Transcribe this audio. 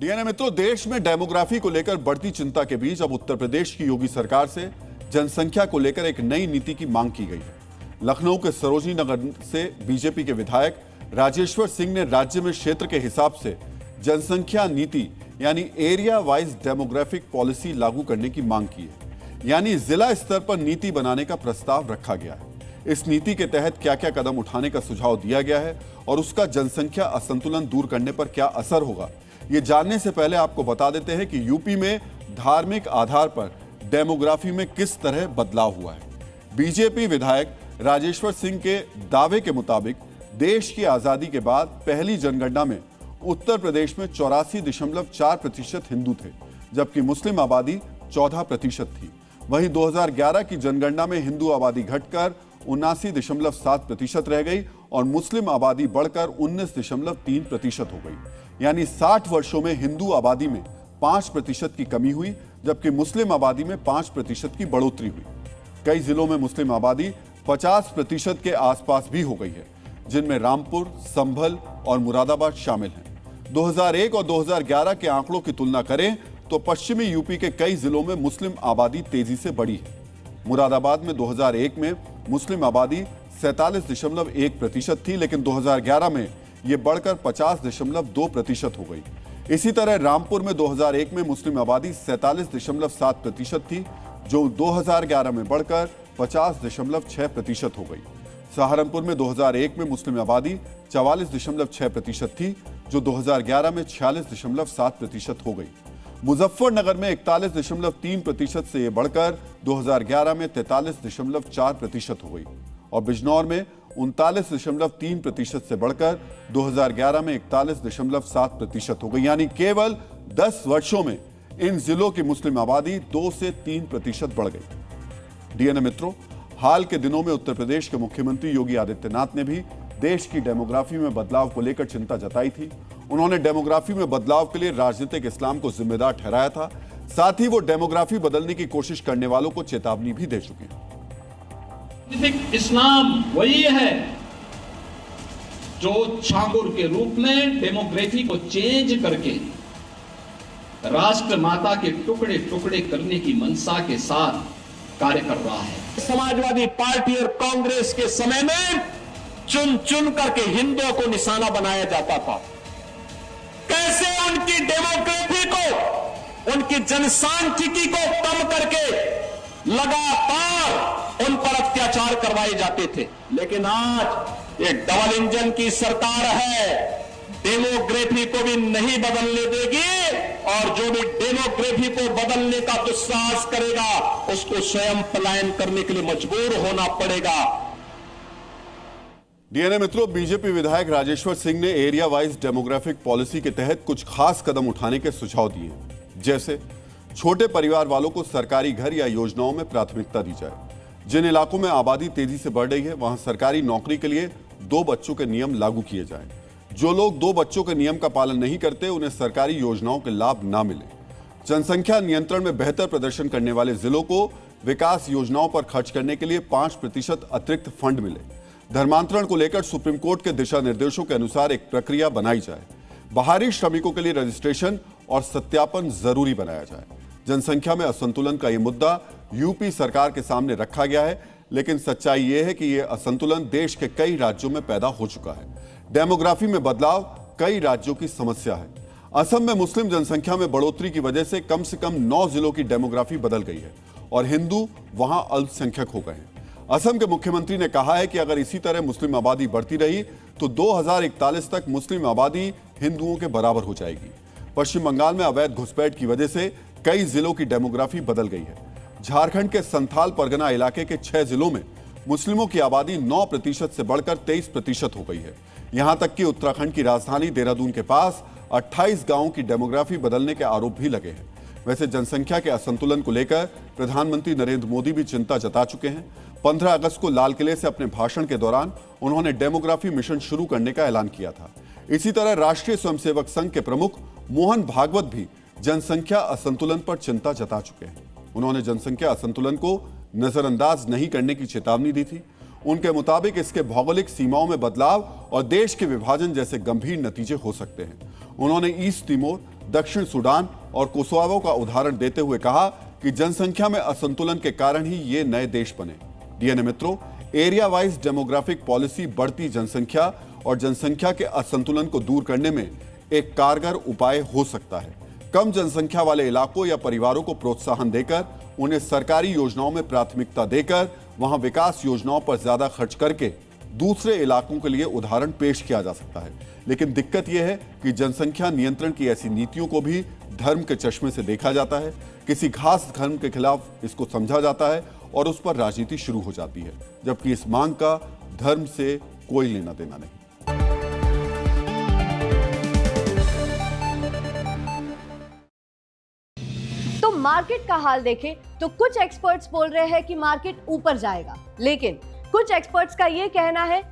DNA मित्रों, देश में डेमोग्राफी को लेकर बढ़ती चिंता के बीच अब उत्तर प्रदेश की योगी सरकार से जनसंख्या को लेकर एक नई नीति की मांग की गई है। लखनऊ के सरोजनी नगर से बीजेपी के विधायक राजेश्वर सिंह ने राज्य में क्षेत्र के हिसाब से जनसंख्या नीति यानी एरिया वाइज डेमोग्राफिक पॉलिसी लागू करने की मांग की है। यानी जिला स्तर पर नीति बनाने का प्रस्ताव रखा गया है। इस नीति के तहत क्या क्या कदम उठाने का सुझाव दिया गया है और उसका जनसंख्या असंतुलन दूर करने पर क्या असर होगा, ये जानने से पहले आपको बता देते हैं कि यूपी में धार्मिक आधार पर डेमोग्राफी में किस तरह बदलाव हुआ है। बीजेपी विधायक राजेश्वर सिंह के दावे के मुताबिक देश की आजादी के बाद पहली जनगणना में उत्तर प्रदेश में 84.4% हिंदू थे, जबकि मुस्लिम आबादी 14% थी। वहीं 2011 की जनगणना में हिंदू आबादी घटकर 79.7% रह गई और मुस्लिम आबादी बढ़कर 19.3% हो गई। यानी 60 वर्षों में हिंदू आबादी में 5% की कमी हुई, जबकि मुस्लिम आबादी में 5% की बढ़ोतरी हुई। कई जिलों में मुस्लिम आबादी 50% के आसपास भी हो गई है, जिनमें रामपुर, संभल और मुरादाबाद शामिल हैं। 2001 और 2011 के आंकड़ों की तुलना करें तो पश्चिमी यूपी के कई जिलों में मुस्लिम आबादी तेजी से बढ़ी है। मुरादाबाद में 2001 में मुस्लिम आबादी 47.1% थी, लेकिन 2011 में यह बढ़कर 50.2% हो गई। इसी तरह रामपुर में 2001 में मुस्लिम आबादी 47.7% थी, जो 2011 में बढ़कर 50.6% हो गई। सहारनपुर में 2001 में मुस्लिम आबादी 44.6% थी, जो 2011 में 46.7% हो गई। मुजफ्फरनगर में 41.3% से यह बढ़कर 2011 में 43.4% हो गई और बिजनौर में 39.3% से बढ़कर 2011 में 41.7% हो गई। यानी केवल 10 वर्षों में इन जिलों की मुस्लिम आबादी 2 से 3% बढ़ गई। डीएनए मित्रों, हाल के दिनों में उत्तर प्रदेश के मुख्यमंत्री योगी आदित्यनाथ ने भी देश की डेमोग्राफी में बदलाव को लेकर चिंता जताई थी। उन्होंने डेमोग्राफी में बदलाव के लिए राजनीतिक इस्लाम को जिम्मेदार ठहराया था। साथ ही वो डेमोग्राफी बदलने की कोशिश करने वालों को चेतावनी भी दे चुके हैं। राजनीतिक इस्लाम वही है जो छांगुर के रूप में डेमोग्राफी को चेंज करके राष्ट्र माता के टुकड़े टुकड़े करने की मंशा के साथ कार्य कर रहा है। समाजवादी पार्टी और कांग्रेस के समय में चुन चुन करके हिंदुओं को निशाना बनाया जाता था। कैसे उनकी डेमोग्राफी को, उनकी जनसांख्यिकी को कम करके लगातार उन पर अत्याचार करवाए जाते थे। लेकिन आज एक डबल इंजन की सरकार है, डेमोग्राफी को भी नहीं बदलने देगी और जो भी डेमोग्राफी को बदलने का दुस्साहस करेगा उसको स्वयं पलायन करने के लिए मजबूर होना पड़ेगा। डीएनए मित्रों, बीजेपी विधायक राजेश्वर सिंह ने एरिया वाइज डेमोग्राफिक पॉलिसी के तहत कुछ खास कदम उठाने के सुझाव दिए, जैसे छोटे परिवार वालों को सरकारी घर या योजनाओं में प्राथमिकता दी जाए। जिन इलाकों में आबादी तेजी से बढ़ रही है वहां सरकारी नौकरी के लिए 2 बच्चों के नियम लागू किए जाएं। जो लोग 2 बच्चों के नियम का पालन नहीं करते उन्हें सरकारी योजनाओं के लाभ ना मिले। जनसंख्या नियंत्रण में बेहतर प्रदर्शन करने वाले जिलों को विकास योजनाओं पर खर्च करने के लिए 5% अतिरिक्त फंड मिले। धर्मांतरण को लेकर सुप्रीम कोर्ट के दिशा निर्देशों के अनुसार एक प्रक्रिया बनाई जाए। बाहरी श्रमिकों के लिए रजिस्ट्रेशन और सत्यापन जरूरी बनाया जाए। जनसंख्या में असंतुलन का यह मुद्दा यूपी सरकार के सामने रखा गया है, लेकिन सच्चाई यह है कि यह असंतुलन देश के कई राज्यों में पैदा हो चुका है। डेमोग्राफी में बदलाव कई राज्यों की समस्या है। असम में मुस्लिम जनसंख्या में बढ़ोतरी की वजह से कम 9 जिलों की डेमोग्राफी बदल गई है और हिंदू वहां अल्पसंख्यक हो गए हैं। असम के मुख्यमंत्री ने कहा है कि अगर इसी तरह मुस्लिम आबादी बढ़ती रही तो 2041 तक मुस्लिम आबादी हिंदुओं के बराबर हो जाएगी। पश्चिम बंगाल में अवैध घुसपैठ की वजह से कई जिलों की डेमोग्राफी बदल गई है। झारखंड के संथाल परगना इलाके के 6 जिलों में मुस्लिमों की आबादी 9% से बढ़कर 23% हो गई है। यहां तक कि उत्तराखंड की राजधानी देहरादून के पास 28 गांवों की डेमोग्राफी बदलने के आरोप भी लगे हैं। वैसे जनसंख्या के असंतुलन को लेकर प्रधानमंत्री नरेंद्र मोदी भी चिंता जता चुके हैं। 15 अगस्त को लाल किले से अपने भाषण के दौरान उन्होंने डेमोग्राफी मिशन शुरू करने का ऐलान किया था। इसी तरह राष्ट्रीय स्वयंसेवक संघ के प्रमुख मोहन भागवत भी जनसंख्या असंतुलन पर चिंता जता चुके हैं। उन्होंने जनसंख्या असंतुलन को नजरअंदाज नहीं करने की चेतावनी दी थी। उनके मुताबिक इसके भौगोलिक सीमाओं में बदलाव और देश के विभाजन जैसे गंभीर नतीजे हो सकते हैं। उन्होंने ईस्ट तिमोर, दक्षिण सूडान और कोसोवो का उदाहरण देते हुए कहा कि जनसंख्या में असंतुलन के कारण ही ये नए देश बने। डीएनए मित्रों, एरिया वाइज डेमोग्राफिक पॉलिसी बढ़ती जनसंख्या और जनसंख्या के असंतुलन को दूर करने में एक कारगर उपाय हो सकता है। कम जनसंख्या वाले इलाकों या परिवारों को प्रोत्साहन देकर, उन्हें सरकारी योजनाओं में प्राथमिकता देकर, वहां विकास योजनाओं पर ज्यादा खर्च करके दूसरे इलाकों के लिए उदाहरण पेश किया जा सकता है। लेकिन दिक्कत यह है कि जनसंख्या नियंत्रण की ऐसी नीतियों को भी धर्म के चश्मे से देखा जाता है। किसी खास धर्म के खिलाफ इसको समझा जाता है और उस पर राजनीति शुरू हो जाती है, जबकि इस मांग का धर्म से कोई लेना देना नहीं। तो मार्केट का हाल देखें तो कुछ एक्सपर्ट्स बोल रहे हैं कि मार्केट ऊपर जाएगा, लेकिन कुछ एक्सपर्ट्स का यह कहना है